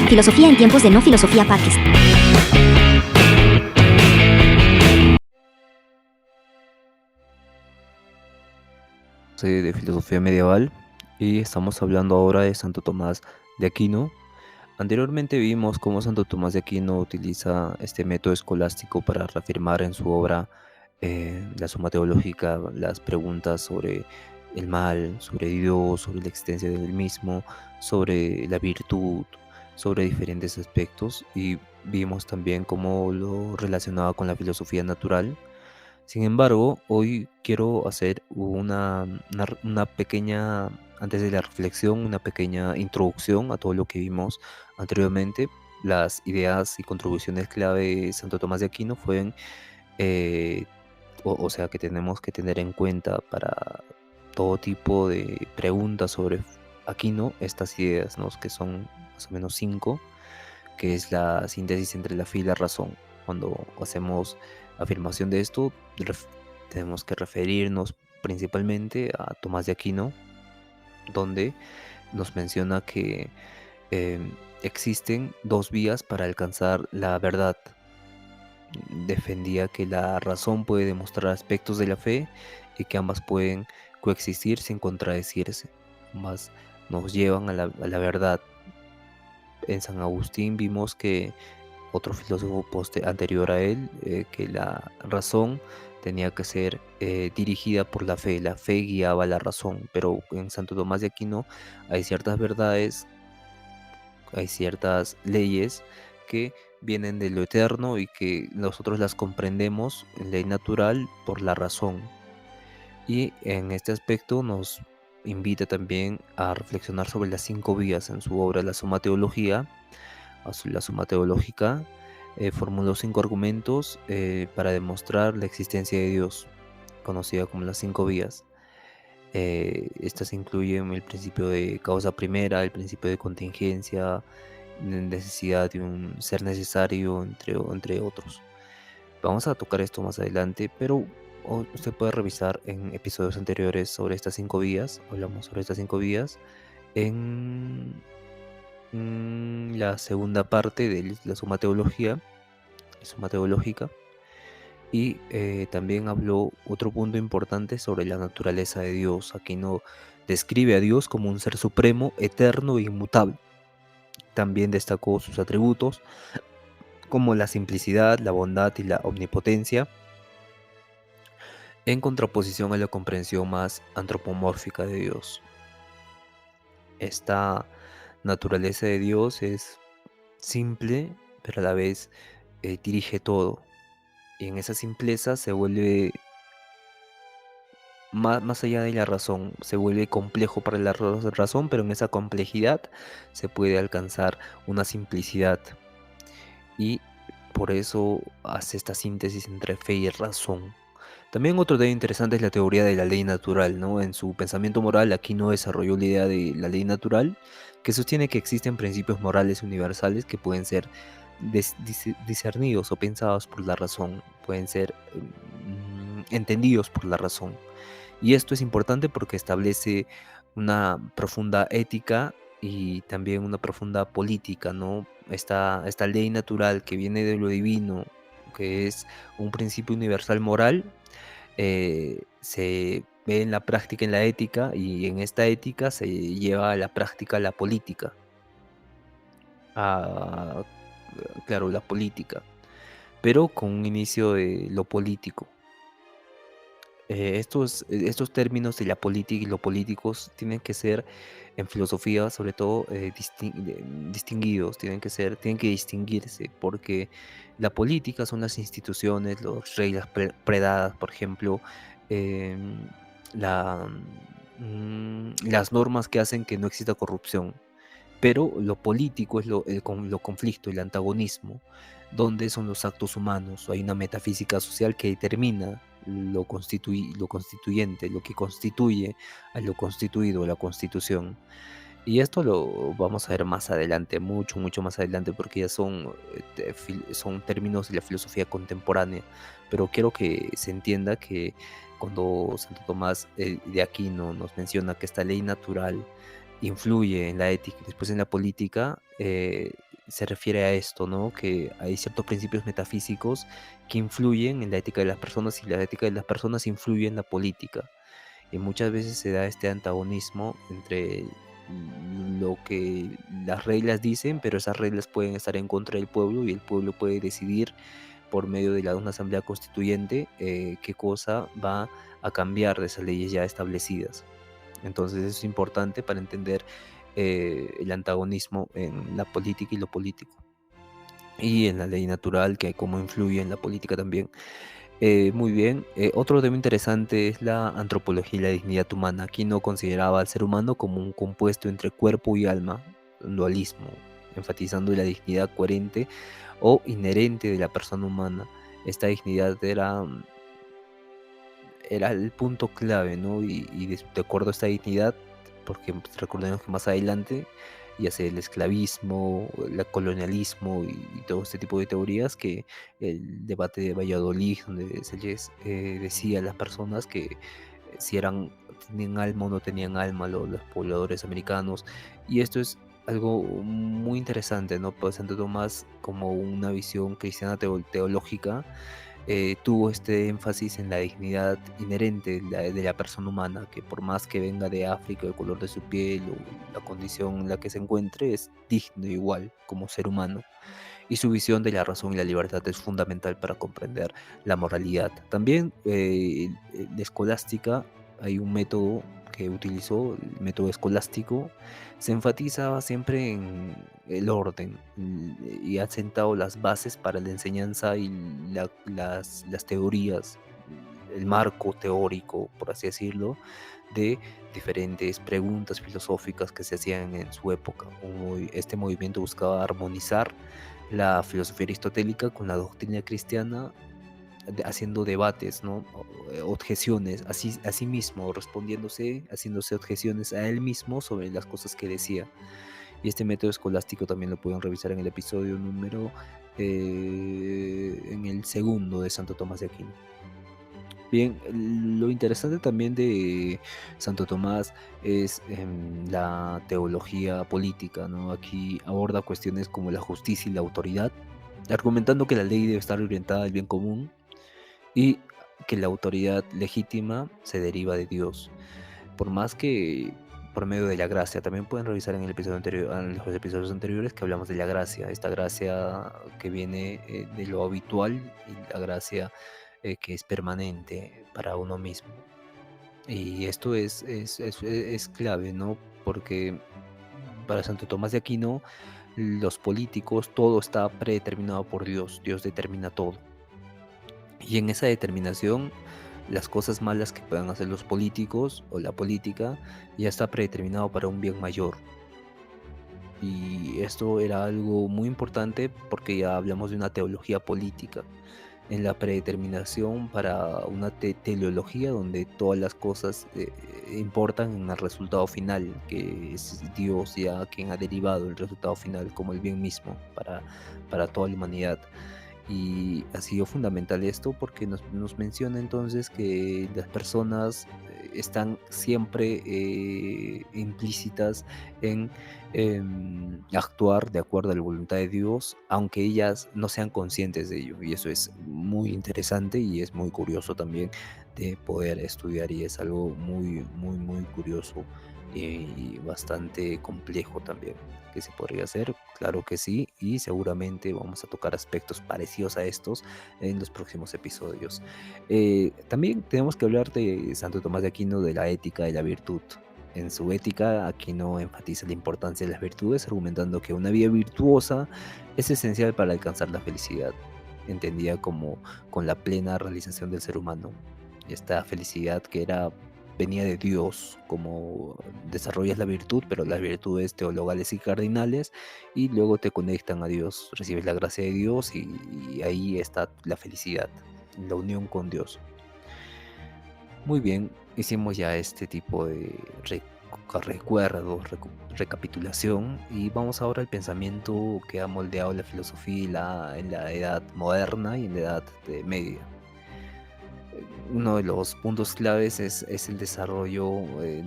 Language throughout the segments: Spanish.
Filosofía en tiempos de no filosofía podcast. De filosofía medieval y estamos hablando ahora de Santo Tomás de Aquino. Anteriormente vimos cómo Santo Tomás de Aquino utiliza este método escolástico para reafirmar en su obra la Suma Teológica las preguntas sobre el mal, sobre Dios, sobre la existencia del mismo, sobre la virtud, sobre diferentes aspectos, y vimos también cómo lo relacionaba con la filosofía natural. Sin embargo, hoy quiero hacer una pequeña, antes de la reflexión, una pequeña introducción a todo lo que vimos anteriormente. Las ideas y contribuciones clave de Santo Tomás de Aquino fueron, eh, o sea, que tenemos que tener en cuenta para todo tipo de preguntas sobre Aquino, estas ideas, ¿no? Que son más o menos 5, que es la síntesis entre la fe y la razón. Cuando hacemos afirmación de esto, tenemos que referirnos principalmente a Tomás de Aquino, donde nos menciona que existen dos vías para alcanzar la verdad. Defendía que la razón puede demostrar aspectos de la fe y que ambas pueden coexistir sin contradecirse. Ambas nos llevan a la verdad. En San Agustín vimos que otro filósofo anterior a él, que la razón tenía que ser dirigida por la fe guiaba la razón, pero en Santo Tomás de Aquino hay ciertas verdades, hay ciertas leyes que vienen de lo eterno y que nosotros las comprendemos en ley natural por la razón. Y en este aspecto nos invita también a reflexionar sobre las 5 vías en su obra La Suma Teología. La Suma Teológica formuló 5 argumentos para demostrar la existencia de Dios, conocida como las 5 vías. Estas incluyen el principio de causa primera, el principio de contingencia, necesidad de un ser necesario, entre otros. Vamos a tocar esto más adelante, pero usted puede revisar en episodios anteriores sobre estas 5 vías. Hablamos sobre estas 5 vías en la segunda parte de la Suma Teología, Suma Teológica, y también habló otro punto importante sobre la naturaleza de Dios. Aquí no describe a Dios como un ser supremo, eterno e inmutable. También destacó sus atributos como la simplicidad, la bondad y la omnipotencia, en contraposición a la comprensión más antropomórfica de Dios. Esta naturaleza de Dios es simple, pero a la vez dirige todo. Y en esa simpleza se vuelve más allá de la razón, se vuelve complejo para la razón, pero en esa complejidad se puede alcanzar una simplicidad. Y por eso hace esta síntesis entre fe y razón. También otro tema interesante es la teoría de la ley natural, ¿no? En su pensamiento moral, Aquino desarrolló la idea de la ley natural, que sostiene que existen principios morales universales que pueden ser discernidos o pensados por la razón, pueden ser entendidos por la razón. Y esto es importante porque establece una profunda ética y también una profunda política, ¿no? Esta ley natural que viene de lo divino, que es un principio universal moral, se ve en la práctica, en la ética, y en esta ética se lleva a la práctica la política. Claro, la política, pero con un inicio de lo político. Estos términos de la política y lo políticos tienen que ser en filosofía, sobre todo, distinguidos, tienen que distinguirse, porque la política son las instituciones, las reglas predadas, por ejemplo, em, la, las normas que hacen que no exista corrupción. Pero lo político es lo conflicto, el antagonismo, donde son los actos humanos. Hay una metafísica social que determina lo constituyente, lo que constituye a lo constituido, la constitución. Y esto lo vamos a ver más adelante, mucho, mucho más adelante, porque ya son términos de la filosofía contemporánea. Pero quiero que se entienda que cuando Santo Tomás de Aquino nos menciona que esta ley natural influye en la ética y después en la política, se refiere a esto, ¿no? Que hay ciertos principios metafísicos que influyen en la ética de las personas y la ética de las personas influye en la política. Y muchas veces se da este antagonismo entre lo que las reglas dicen, pero esas reglas pueden estar en contra del pueblo y el pueblo puede decidir por medio de una asamblea constituyente qué cosa va a cambiar de esas leyes ya establecidas. Entonces eso es importante para entender el antagonismo en la política y lo político. Y en la ley natural, que cómo influye en la política también. Muy bien. Otro tema interesante es la antropología y la dignidad humana. Aquí no consideraba al ser humano como un compuesto entre cuerpo y alma, un dualismo, enfatizando la dignidad coherente o inherente de la persona humana. Esta dignidad era el punto clave, ¿no? Y de acuerdo a esta dignidad, porque recordemos que más adelante, ya sea el esclavismo, el colonialismo y todo este tipo de teorías, que el debate de Valladolid, donde se les decía a las personas que si tenían alma o no tenían alma los pobladores americanos, y esto es algo muy interesante, ¿no? Pues Santo Tomás, como una visión cristiana teológica, tuvo este énfasis en la dignidad inherente de la persona humana, que por más que venga de África, el color de su piel o la condición en la que se encuentre, es digno igual como ser humano. Y su visión de la razón y la libertad es fundamental para comprender la moralidad. También la escolástica, hay un método que utilizó, el método escolástico, se enfatizaba siempre en el orden y ha sentado las bases para la enseñanza y las teorías, el marco teórico, por así decirlo, de diferentes preguntas filosóficas que se hacían en su época. Este movimiento buscaba armonizar la filosofía aristotélica con la doctrina cristiana, haciendo debates, ¿no? Objeciones, a sí mismo, haciéndose objeciones a él mismo sobre las cosas que decía. Y este método escolástico también lo pueden revisar en el episodio número, en el segundo de Santo Tomás de Aquino. Bien, lo interesante también de Santo Tomás es la teología política, ¿no? Aquí aborda cuestiones como la justicia y la autoridad, argumentando que la ley debe estar orientada al bien común y que la autoridad legítima se deriva de Dios. Por más que por medio de la gracia, también pueden revisar en el episodio anterior, en los episodios anteriores que hablamos de la gracia, esta gracia que viene de lo habitual y la gracia que es permanente para uno mismo. Y esto es clave, ¿no? Porque para Santo Tomás de Aquino, los políticos, todo está predeterminado por Dios, Dios determina todo. Y en esa determinación, las cosas malas que puedan hacer los políticos o la política ya está predeterminado para un bien mayor. Y esto era algo muy importante porque ya hablamos de una teología política. En la predeterminación para una teleología donde todas las cosas importan en el resultado final, que es Dios ya quien ha derivado el resultado final como el bien mismo para toda la humanidad. Y ha sido fundamental esto porque nos menciona entonces que las personas están siempre implícitas en actuar de acuerdo a la voluntad de Dios, aunque ellas no sean conscientes de ello. Y eso es muy interesante y es muy curioso también de poder estudiar y es algo muy, muy, muy curioso y bastante complejo también que se podría hacer, claro que sí, y seguramente vamos a tocar aspectos parecidos a estos en los próximos episodios. También tenemos que hablar de Santo Tomás de Aquino, de la ética de la virtud. En su ética, Aquino enfatiza la importancia de las virtudes, argumentando que una vida virtuosa es esencial para alcanzar la felicidad, entendida como con la plena realización del ser humano. Y esta felicidad que venía de Dios, como desarrollas la virtud, pero las virtudes teologales y cardinales, y luego te conectan a Dios, recibes la gracia de Dios y ahí está la felicidad, la unión con Dios. Muy bien, hicimos ya este tipo de recuerdo, recapitulación, y vamos ahora al pensamiento que ha moldeado la filosofía en la edad moderna y en la edad media. Uno de los puntos claves es el desarrollo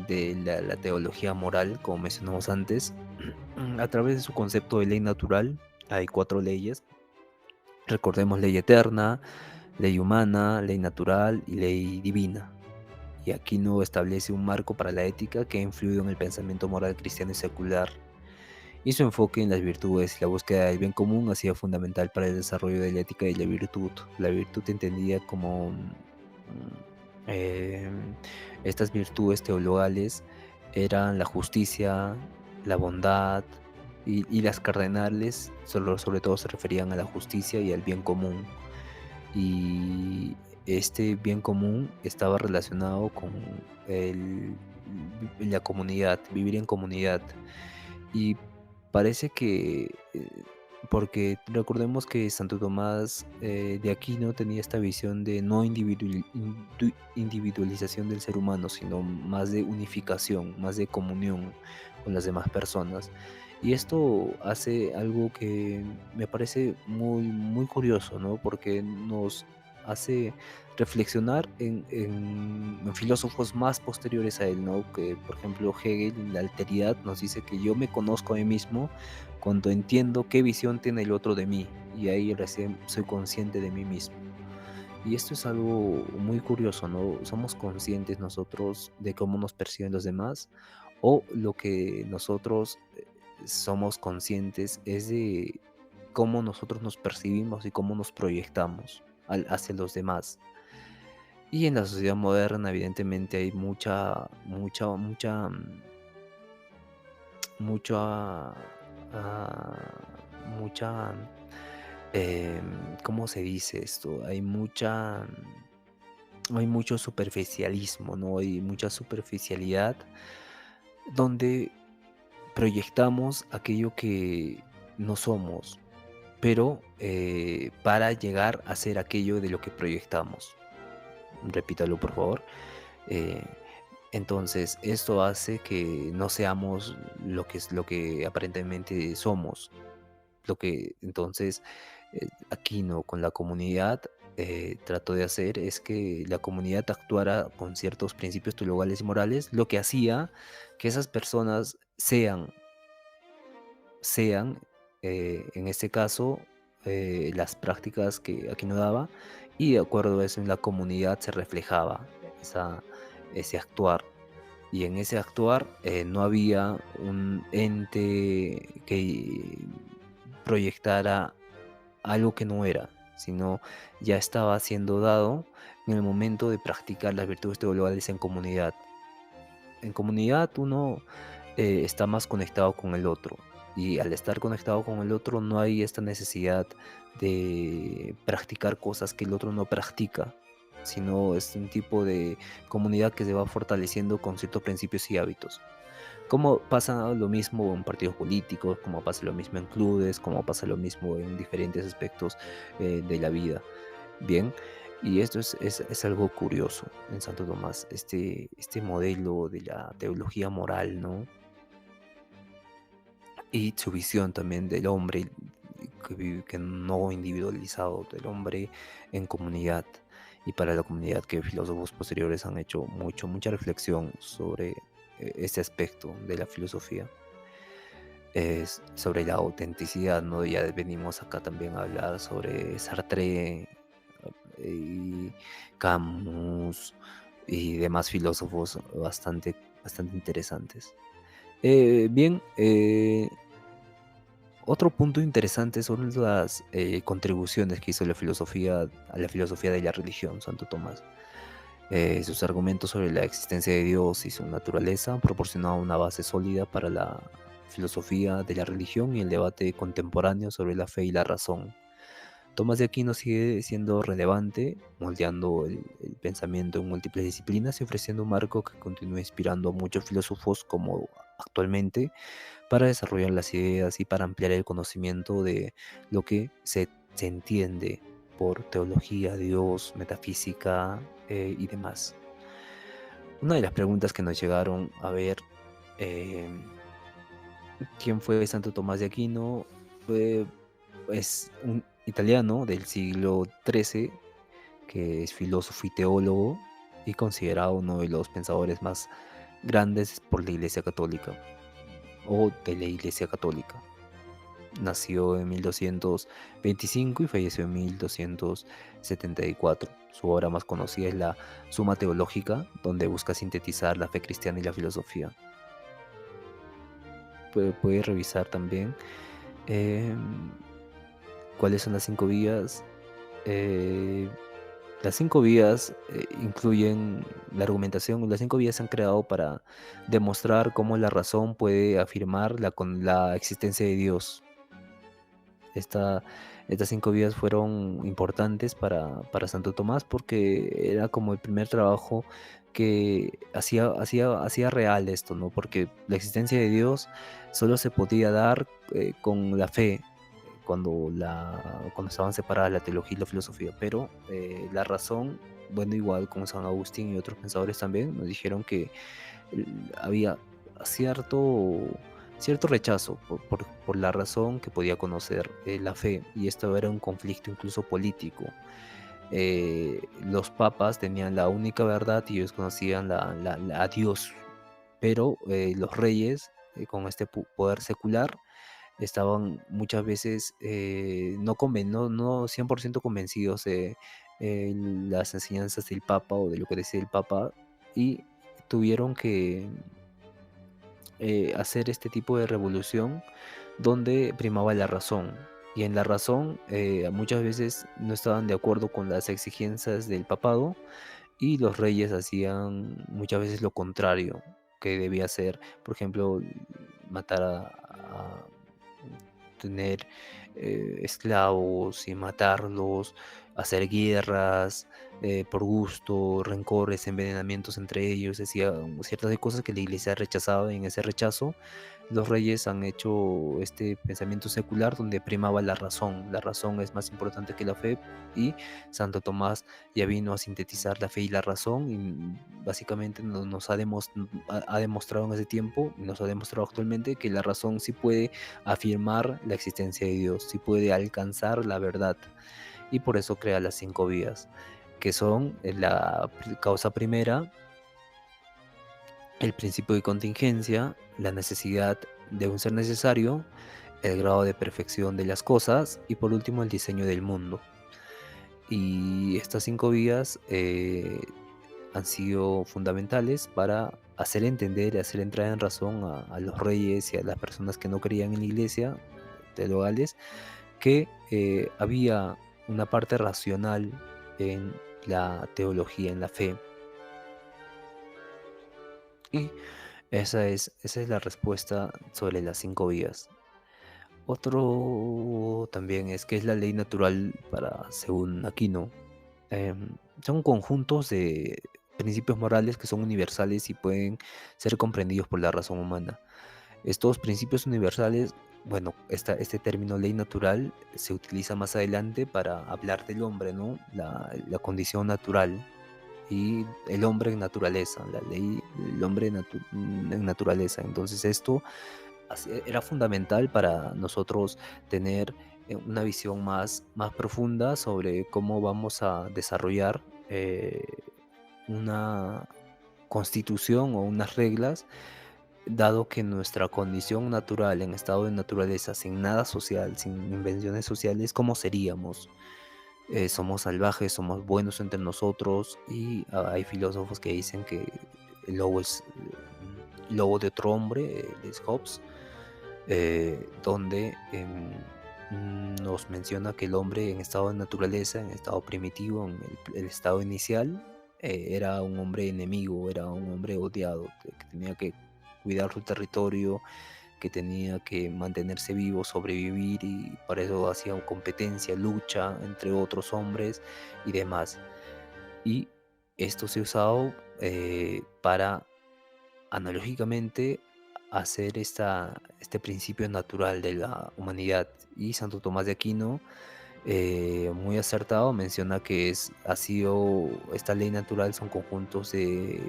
de la teología moral, como mencionamos antes, a través de su concepto de ley natural Hay cuatro leyes. Recordemos ley eterna, ley humana, ley natural y ley divina. Y Aquino establece un marco para la ética que ha influido en el pensamiento moral cristiano y secular, y su enfoque en las virtudes y la búsqueda del bien común ha sido fundamental para el desarrollo de la ética y la virtud. La virtud entendida como estas virtudes teologales eran la justicia, la bondad y las cardenales, sobre todo se referían a la justicia y al bien común. Y este bien común estaba relacionado con el- la comunidad, vivir en comunidad. Y parece que, porque recordemos que Santo Tomás de Aquino tenía esta visión de no individualización del ser humano, sino más de unificación, más de comunión con las demás personas. Y esto hace algo que me parece muy, muy curioso, ¿no? Porque nos hace reflexionar en filósofos más posteriores a él, ¿no? Que, por ejemplo, Hegel en la alteridad nos dice que yo me conozco a mí mismo cuando entiendo qué visión tiene el otro de mí, y ahí recién soy consciente de mí mismo. Y esto es algo muy curioso, ¿no? ¿Somos conscientes nosotros de cómo nos perciben los demás? ¿O lo que nosotros somos conscientes es de cómo nosotros nos percibimos y cómo nos proyectamos hacia los demás? Y en la sociedad moderna, evidentemente, hay mucha, mucha, ¿cómo se dice esto? Hay mucho superficialismo, ¿no? Hay mucha superficialidad donde proyectamos aquello que no somos, pero para llegar a ser aquello de lo que proyectamos. Repítalo, por favor. Eh, entonces, esto hace que no seamos lo que aparentemente somos. Entonces, Aquino con la comunidad trató de hacer es que la comunidad actuara con ciertos principios teologales y morales, lo que hacía que esas personas sean, en este caso, las prácticas que Aquino daba, y de acuerdo a eso en la comunidad se reflejaba ese actuar. Y en ese actuar no había un ente que proyectara algo que no era, sino ya estaba siendo dado en el momento de practicar las virtudes teologales en comunidad. En comunidad uno está más conectado con el otro, y al estar conectado con el otro no hay esta necesidad de practicar cosas que el otro no practica, sino es un tipo de comunidad que se va fortaleciendo con ciertos principios y hábitos. Como pasa lo mismo en partidos políticos, como pasa lo mismo en clubes, como pasa lo mismo en diferentes aspectos de la vida. Bien, y esto es algo curioso en Santo Tomás, este modelo de la teología moral, ¿no? Y su visión también del hombre que no individualizado, del hombre en comunidad. Y para la comunidad, que filósofos posteriores han hecho mucha reflexión sobre este aspecto de la filosofía. Es sobre la autenticidad, ¿no? Ya venimos acá también a hablar sobre Sartre y Camus y demás filósofos bastante interesantes. Bien, otro punto interesante son las contribuciones que hizo la filosofía a la filosofía de la religión, Santo Tomás. Sus argumentos sobre la existencia de Dios y su naturaleza han proporcionado una base sólida para la filosofía de la religión y el debate contemporáneo sobre la fe y la razón. Tomás de Aquino sigue siendo relevante, moldeando el pensamiento en múltiples disciplinas y ofreciendo un marco que continúa inspirando a muchos filósofos como actualmente, para desarrollar las ideas y para ampliar el conocimiento de lo que se entiende por teología, Dios, metafísica y demás. Una de las preguntas que nos llegaron a ver, eh, ¿quién fue Santo Tomás de Aquino? Es un italiano del siglo XIII que es filósofo y teólogo y considerado uno de los pensadores más grandes por la Iglesia Católica o de la Iglesia Católica. nació en 1225 y falleció en 1274. Su obra más conocida es la Suma Teológica, donde busca sintetizar la fe cristiana y la filosofía. Puede revisar también em, cuáles son las 5 vías. Eh, las 5 vías incluyen la argumentación. Las 5 vías se han creado para demostrar cómo la razón puede afirmar la existencia de Dios. Esta, estas 5 vías fueron importantes para Santo Tomás porque era como el primer trabajo que hacía real esto, ¿no? Porque la existencia de Dios solo se podía dar con la fe, cuando estaban separadas la teología y la filosofía, pero la razón, bueno, igual como San Agustín y otros pensadores también, nos dijeron que había cierto, cierto rechazo por la razón que podía conocer la fe, y esto era un conflicto incluso político. Los papas tenían la única verdad y ellos conocían a Dios, pero los reyes, con este poder secular, estaban muchas veces no 100% convencidos de las enseñanzas del Papa o de lo que decía el Papa, y tuvieron que hacer este tipo de revolución donde primaba la razón. Y en la razón muchas veces no estaban de acuerdo con las exigencias del papado, y los reyes hacían muchas veces lo contrario que debía hacer. Por ejemplo, matar a tener esclavos y matarlos, hacer guerras por gusto, rencores, envenenamientos entre ellos, decía ciertas de cosas que la iglesia rechazaba, y en ese rechazo los reyes han hecho este pensamiento secular donde primaba la razón es más importante que la fe, y Santo Tomás ya vino a sintetizar la fe y la razón, y básicamente nos ha demostrado en ese tiempo, y nos ha demostrado actualmente que la razón sí puede afirmar la existencia de Dios, sí puede alcanzar la verdad, y por eso crea las 5 vías, que son la causa primera, el principio de contingencia, la necesidad de un ser necesario, el grado de perfección de las cosas y por último el diseño del mundo. Y estas 5 vías han sido fundamentales para hacer entender y hacer entrar en razón a los reyes y a las personas que no creían en la iglesia, teologales, que había una parte racional en la teología, en la fe. Y esa es la respuesta sobre las 5 vías. Otro también es que es la ley natural según Aquino. Son conjuntos de principios morales que son universales y pueden ser comprendidos por la razón humana. Estos principios universales, bueno, este término ley natural se utiliza más adelante para hablar del hombre, ¿no? La condición natural y el hombre en naturaleza, la ley del hombre en naturaleza. Entonces esto era fundamental para nosotros tener una visión más profunda sobre cómo vamos a desarrollar una constitución o unas reglas, dado que nuestra condición natural en estado de naturaleza, sin nada social, sin invenciones sociales, ¿cómo seríamos? Somos salvajes, somos buenos entre nosotros, y hay filósofos que dicen que el lobo es lobo de otro hombre, es Hobbes, donde nos menciona que el hombre en estado de naturaleza, en estado primitivo, en el estado inicial, era un hombre enemigo, era un hombre odiado, que tenía que cuidar su territorio, que tenía que mantenerse vivo, sobrevivir, y para eso hacía competencia, lucha entre otros hombres y demás. Y esto se ha usado para analógicamente hacer este principio natural de la humanidad. Y Santo Tomás de Aquino, muy acertado, menciona que esta ley natural son conjuntos de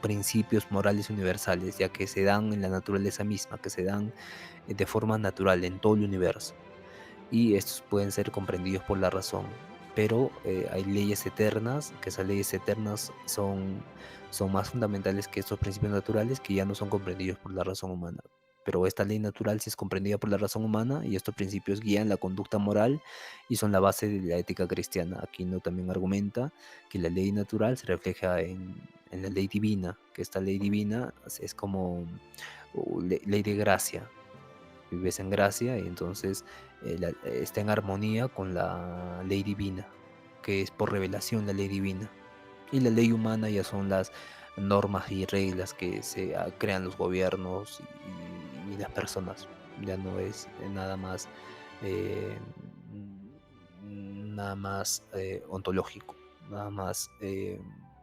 principios morales universales, ya que se dan en la naturaleza misma, que se dan de forma natural en todo el universo, y estos pueden ser comprendidos por la razón. Pero hay leyes eternas, que esas leyes eternas son más fundamentales que estos principios naturales, que ya no son comprendidos por la razón humana. pero esta ley natural sí es comprendida por la razón humana y estos principios guían la conducta moral y son la base de la ética cristiana. Aquino también argumenta que la ley natural se refleja en la ley divina, que esta ley divina es como ley de gracia. Vives en gracia y entonces está en armonía con la ley divina, que es por revelación la ley divina. Y la ley humana ya son las normas y reglas que se crean los gobiernos y las personas. Ya no es eh, nada más ontológico, nada más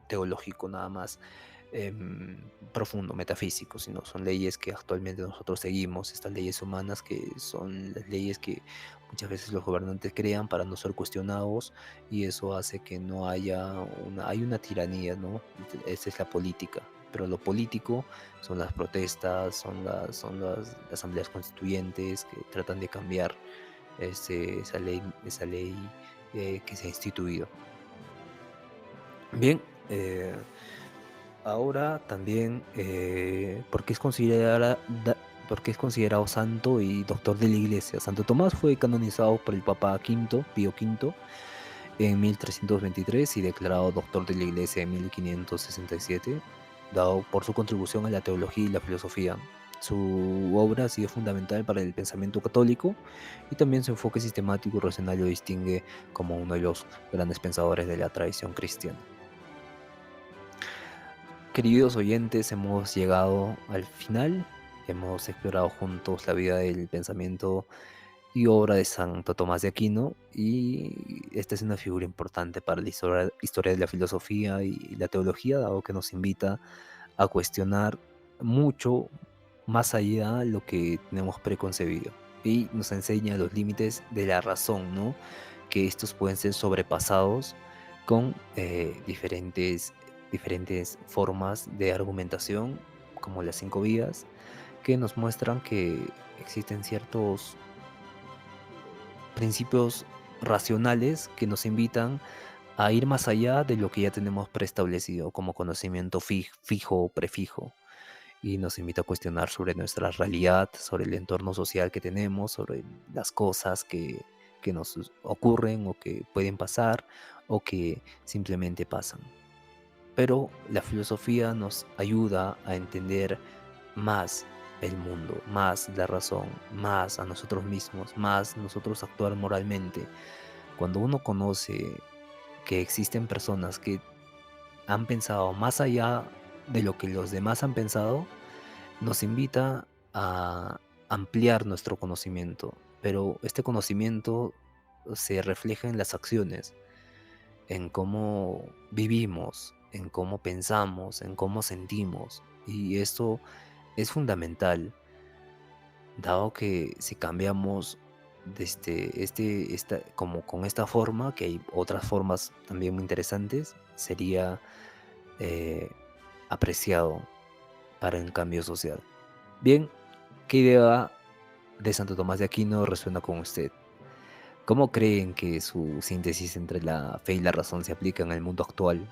teológico, nada más profundo, metafísico, sino son leyes que actualmente nosotros seguimos, estas leyes humanas que son las leyes que muchas veces los gobernantes crean para no ser cuestionados y eso hace que no haya hay una tiranía, ¿no? Esa es la política. Pero lo político son las protestas, son las asambleas constituyentes que tratan de cambiar esa ley que se ha instituido. Bien, ahora también, porque porque es considerado santo y doctor de la Iglesia. Santo Tomás fue canonizado por el Papa Pío V en 1323 y declarado doctor de la Iglesia en 1567, dado por su contribución a la teología y la filosofía. Su obra ha sido fundamental para el pensamiento católico y también su enfoque sistemático y racional lo distingue como uno de los grandes pensadores de la tradición cristiana. Queridos oyentes, hemos llegado al final, hemos explorado juntos la vida del pensamiento y obra de Santo Tomás de Aquino y esta es una figura importante para la historia de la filosofía y la teología, dado que nos invita a cuestionar mucho más allá de lo que tenemos preconcebido y nos enseña los límites de la razón, ¿no? Que estos pueden ser sobrepasados con diferentes formas de argumentación, como las 5 vías, que nos muestran que existen ciertos principios racionales que nos invitan a ir más allá de lo que ya tenemos preestablecido como conocimiento fijo o prefijo. Y nos invita a cuestionar sobre nuestra realidad, sobre el entorno social que tenemos, sobre las cosas que nos ocurren o que pueden pasar o que simplemente pasan. Pero la filosofía nos ayuda a entender más el mundo, más la razón, más a nosotros mismos, más nosotros actuar moralmente. Cuando uno conoce que existen personas que han pensado más allá de lo que los demás han pensado, nos invita a ampliar nuestro conocimiento, pero este conocimiento se refleja en las acciones, en cómo vivimos, en cómo pensamos, en cómo sentimos. Y esto es fundamental, dado que si cambiamos como con esta forma, que hay otras formas también muy interesantes, sería eh, apreciado para un cambio social. Bien, ¿qué idea de Santo Tomás de Aquino resuena con usted? ¿Cómo creen que su síntesis entre la fe y la razón se aplica en el mundo actual?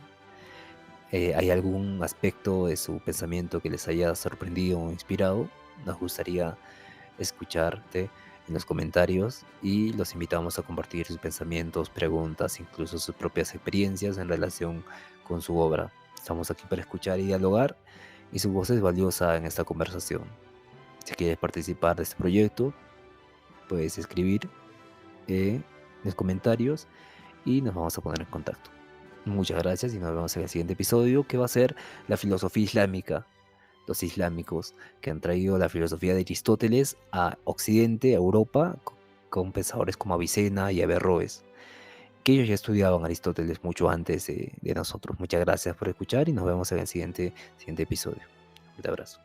¿Hay algún aspecto de su pensamiento que les haya sorprendido o inspirado? Nos gustaría escucharte en los comentarios y los invitamos a compartir sus pensamientos, preguntas, incluso sus propias experiencias en relación con su obra. Estamos aquí para escuchar y dialogar y su voz es valiosa en esta conversación. Si quieres participar de este proyecto, puedes escribir en los comentarios y nos vamos a poner en contacto. Muchas gracias y nos vemos en el siguiente episodio que va a ser la filosofía islámica. Los islámicos que han traído la filosofía de Aristóteles a Occidente, a Europa, con pensadores como Avicena y Averroes, que ellos ya estudiaban Aristóteles mucho antes de nosotros. Muchas gracias por escuchar y nos vemos en el siguiente episodio. Un abrazo.